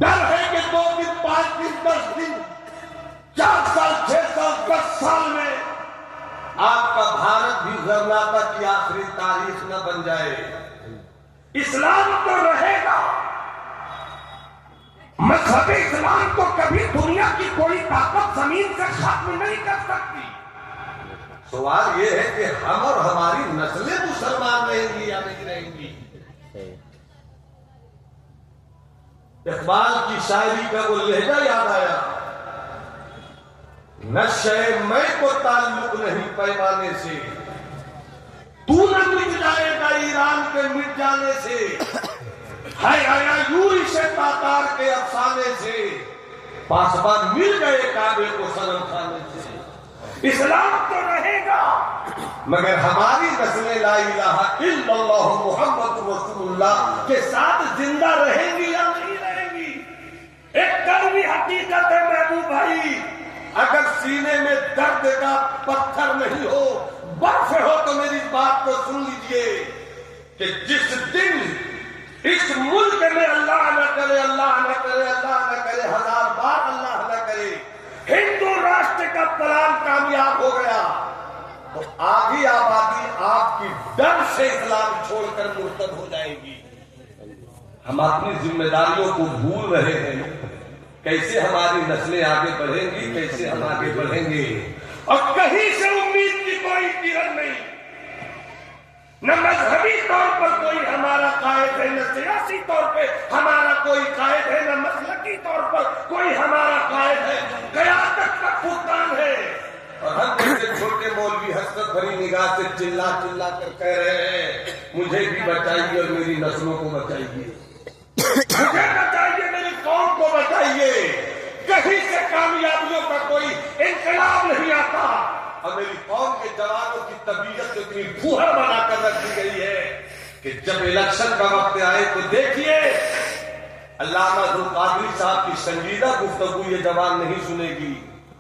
ڈر ہے کہ 2 دن 5 دن 10 دن 4 سال 6 سال 10 سال میں آپ کا بھارت بھی غرناطہ کی آخری تاریخ نہ بن جائے. اسلام تو رہے گا. مذہب اسلام کو کبھی دنیا کی کوئی طاقت زمین سے ختم نہیں کر سکتی. سوال یہ ہے کہ ہم اور ہماری نسلیں مسلمان رہیں گی یا نہیں رہیں گی. اقبال کی شاعری کا وہ لہجہ یاد آیا. نشے میں کو تعلق نہیں پیمانے سے، تو نہ مٹ جائے گا ایران کے مٹ جانے سے. ہے آیا یوں اسے تاتار کے افسانے سے، پاسبان مل گئے کعبے کو صنم خانے سے. اسلام تو رہے گا مگر ہماری نسلیں لا الہ الا اللہ محمد رسول اللہ کے ساتھ زندہ رہیں گی یا نہیں رہیں گی. ایک کڑوی حقیقت ہے محبوب بھائی، اگر سینے میں درد کا پتھر نہیں ہو برف ہو تو میری بات کو سن لیجئے کہ جس دن اس ملک میں اللہ نہ کرے اللہ نہ کرے اللہ نہ کرے 1000 بار اللہ نہ کرے ہندو راشٹر کا پلان کامیاب ہو گیا تو آدھی آبادی آپ کی ڈر سے اسلام چھوڑ کر مرتد ہو جائے گی. ہم اپنی ذمہ داریوں کو بھول رہے ہیں. کیسے ہماری نسلیں آگے بڑھیں گی، کیسے ہم آگے بڑھیں گے. اور کہیں سے امید کی کوئی کرن نہیں. نہ مذہبی طور پر کوئی ہمارا قائد ہے، نہ سیاسی طور پہ ہمارا کوئی قائد ہے، نہ مسلکی طور پر کوئی ہمارا قائد ہے. قیادت کا فقدان ہے. اور ہم جیسے چھوٹے مولوی حسرت بھری نگاہ سے چلا چلا کر کہہ رہے ہیں مجھے بھی بچائیے اور میری نسلوں کو بچائیے، مجھے بچائیے، میری قوم کو بچائیے. کہیں سے کامیابیوں کا کوئی انقلاب نہیں آتا اور میری قوم کے جوانوں کی طبیعت کو اتنی پھوہر بنا کر رکھ دی گئی ہے کہ جب الیکشن کا وقت آئے تو دیکھیے علامہ ذوالقادری صاحب کی سنجیدہ گفتگو یہ جوان نہیں سنے گی.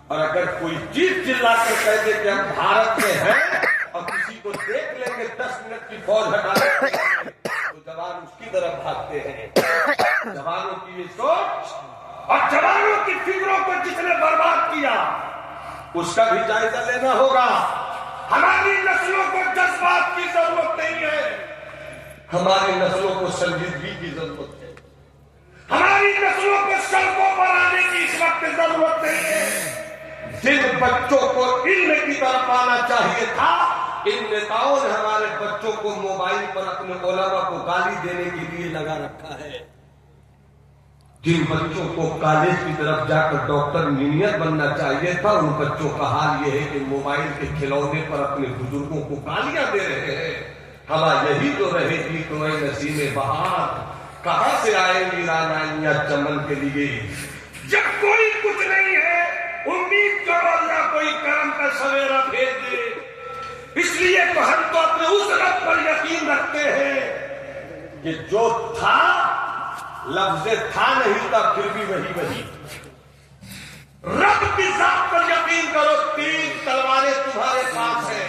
اور اگر کوئی چیز چلا کر کہہ دے کہ ہم بھارت میں ہیں اور کسی کو دیکھ لیں گے 10 منٹ کی فوج ہٹا دیں تو جوان اس کی طرف بھاگتے ہیں. جوانوں کی یہ سوچ اور جوانوں کی فکروں کو جس نے برباد کیا اس کا بھی جائزہ لینا ہوگا. ہماری نسلوں کو جذبات کی ضرورت نہیں ہے، ہماری نسلوں کو سنجیدگی کی ضرورت ہے. ہماری نسلوں کو سڑکوں پر آنے کی اس وقت ضرورت نہیں ہے. جن بچوں کو علم کی طرف آنا چاہیے تھا ان نیتاؤں نے ہمارے بچوں کو موبائل پر اپنے علماء کو گالی دینے کے لیے لگا رکھا ہے. جن بچوں کو کالج کی طرف جا کر ڈاکٹر انجینئر بننا چاہیے تھا ان بچوں کا حال یہ ہے کہ موبائل کے کھلونے پر اپنے بزرگوں کو گالیاں دے رہے ہیں. ہوا یہی تو رہے گی تو اے نسیم بہار کہاں سے آئے گی رانائیاں چمن کے لیے. جب کوئی کچھ نہیں ہے امید کرو اللہ کوئی کرم کا سویرا بھیج دے. اس لیے تو ہم تو اپنے اس رب پر یقین رکھتے ہیں کہ جو تھا لفظ تھا نہیں تھا پھر بھی وہی. رب کی ذات پر یقین کرو. 3 تلواریں تمہارے پاس ہیں،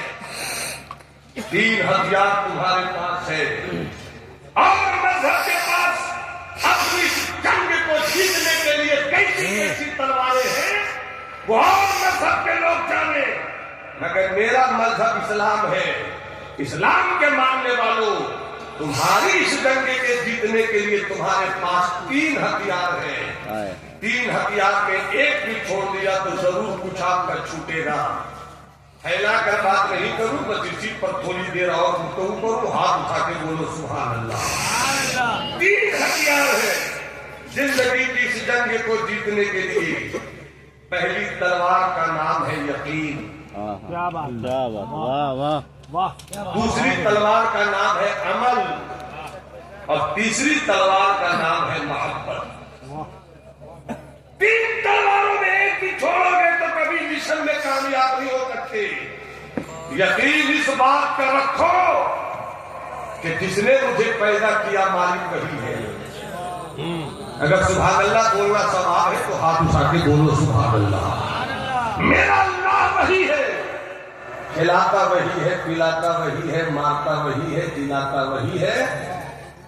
3 ہتھیار تمہارے پاس ہے اور مذہب کے پاس اپنی جنگ کو جیتنے کے لیے کیسی تلواریں ہیں وہ اور مذہب کے لوگ جانے. مگر میرا مذہب اسلام ہے. اسلام کے ماننے والوں تمہاری اس دنگے کے جیتنے کے لیے تمہارے پاس 3 ہتھیار ہیں. 3 ہتھیار میں ایک بھی چھوڑ دیا تو ضرور کچھ آپ کا چھوٹے گا. پھیلا کر بات نہیں کروں بس اسی پر تھوڑی دیر اور گفتگو کروں. ہاتھ اٹھا کے بولو سبحان اللہ. 3 ہتھیار ہے زندگی کی اس جنگ کو جیتنے کے لیے. پہلی تلوار کا نام ہے یقین. دوسری تلوار کا نام ہے عمل اور تیسری تلوار کا نام ہے محبت. 3 تلواروں میں ایک بھی چھوڑو گے تو کبھی مشن میں کامیاب نہیں ہو سکتے. یقین اس بات کا رکھو کہ جس نے مجھے پیدا کیا مالک وہی ہے. اگر سبحان اللہ بولنا ثواب ہے تو ہاتھ اٹھا کے بولو سبحان اللہ. میرا اللہ وہی ہے، کھلاتا وہی ہے، پلاتا وہی ہے، مارتا وہی ہے، جلاتا وہی ہے.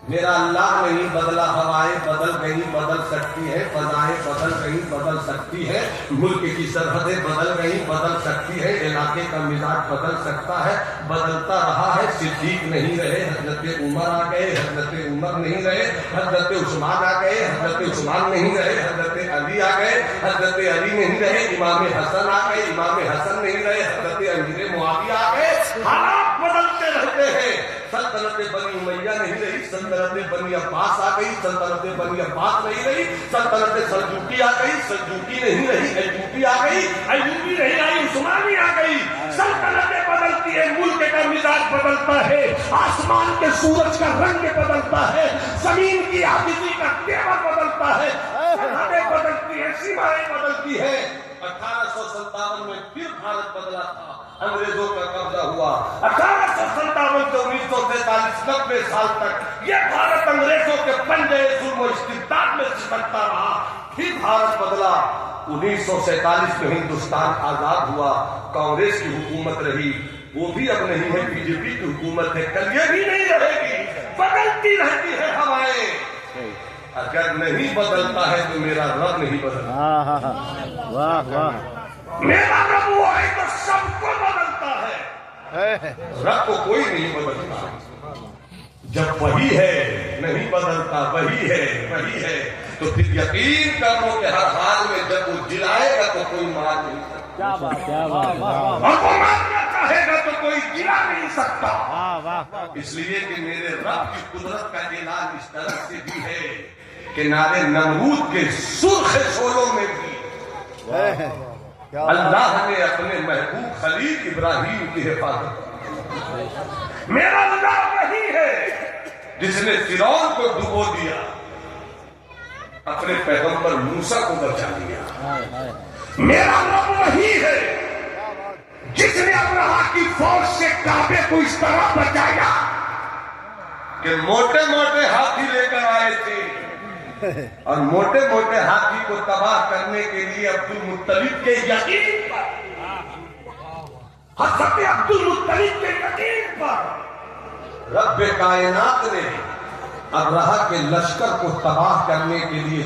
میرا اللہ نہیں بدلا، ہوائیں بدل گئی بدل سکتی ہے، فضائیں بدل گئی بدل سکتی ہے، ملک کی سرحدیں بدل گئی بدل سکتی ہے، علاقے کا مزاج بدل سکتا ہے، بدلتا رہا ہے۔ صدیق نہیں رہے، حضرت عمر آ گئے، حضرت عمر نہیں رہے، حضرت عثمان آ گئے، حضرت عثمان نہیں رہے، حضرت علی آ گئے، حضرت علی نہیں رہے، امام حسن آ گئے، امام حسن نہیں رہے، حضرت امیر معاویہ آ گئے۔ حالات بدلتے رہتے ہیں۔ سلطنت بنی امیہ نہیں رہی، سلطنت بنی عباس آ گئی، سلطنت بنی عباس نہیں رہی، سلطنت سلجوقی آ گئی، سلجوقی نہیں رہی، ایوبی آ گئی، ایوبی نہیں آئی، عثمانی آ گئی۔ سلطنتیں بدلتی ہے، ملک کا مزاج بدلتا ہے، آسمان کے سورج کا رنگ بدلتا ہے، زمین کی حافظی کا تیور بدلتا ہے، سرحدیں بدلتی ہیں، سیمائیں بدلتی ہیں۔ 1857 میں پھر بھارت بدلا تھا، انگریزوں کا قبضہ ہوا۔ 1857 سے 1943 90 سال تک یہ بھارت انگریزوں کے پنجے ظلم و استبداد میں سمٹتا رہا۔ پھر بھارت بدلا۔ 1947 میں ہندوستان آزاد ہوا، کانگریس کی حکومت رہی، وہ بھی اب نہیں ہے، بی جے پی کی حکومت ہے، کل یہ بھی نہیں رہے گی، بدلتی رہتی ہے ہوائیں۔ اگر نہیں بدلتا ہے تو میرا رب نہیں بدلتا۔ واہ واہ، میرا رب وہ ہے تو سب کو بدلتا ہے، رب کو کوئی نہیں بدلتا۔ جب وہی ہے نہیں بدلتا، وہی ہے وہی ہے، تو پھر یقین کرو کہ ہر حال میں جب وہ جلائے گا تو کوئی مار نہیں سکتا، کیا بات، کیا بات، اور وہ مارنا چاہے گا تو کوئی جلا نہیں سکتا۔ واہ واہ، اس لیے کہ میرے رب کی قدرت کا اعلان اس طرح سے بھی ہے کہ نارے نمرود کے سرخ شعلوں میں بھی اللہ نے اپنے محبوب خلیل ابراہیم کی حفاظت کی۔ میرا اللہ وہی ہے جس نے فرعون کو ڈبو دیا، اپنے پیغمبر موسیٰ کو بچا لیا۔ میرا رب وہی ہے جس نے ابرہا کی فوج سے کعبے کو اس طرح بچایا کہ موٹے موٹے ہاتھی لے کر آئے تھے، اور موٹے موٹے ہاتھی کو تباہ کرنے کے لیے عبد المطلب کے یقین پر، حضرت عبد المطلب کے یقین پر رب کائنات نے ابرہا کے لشکر کو تباہ کرنے کے لیے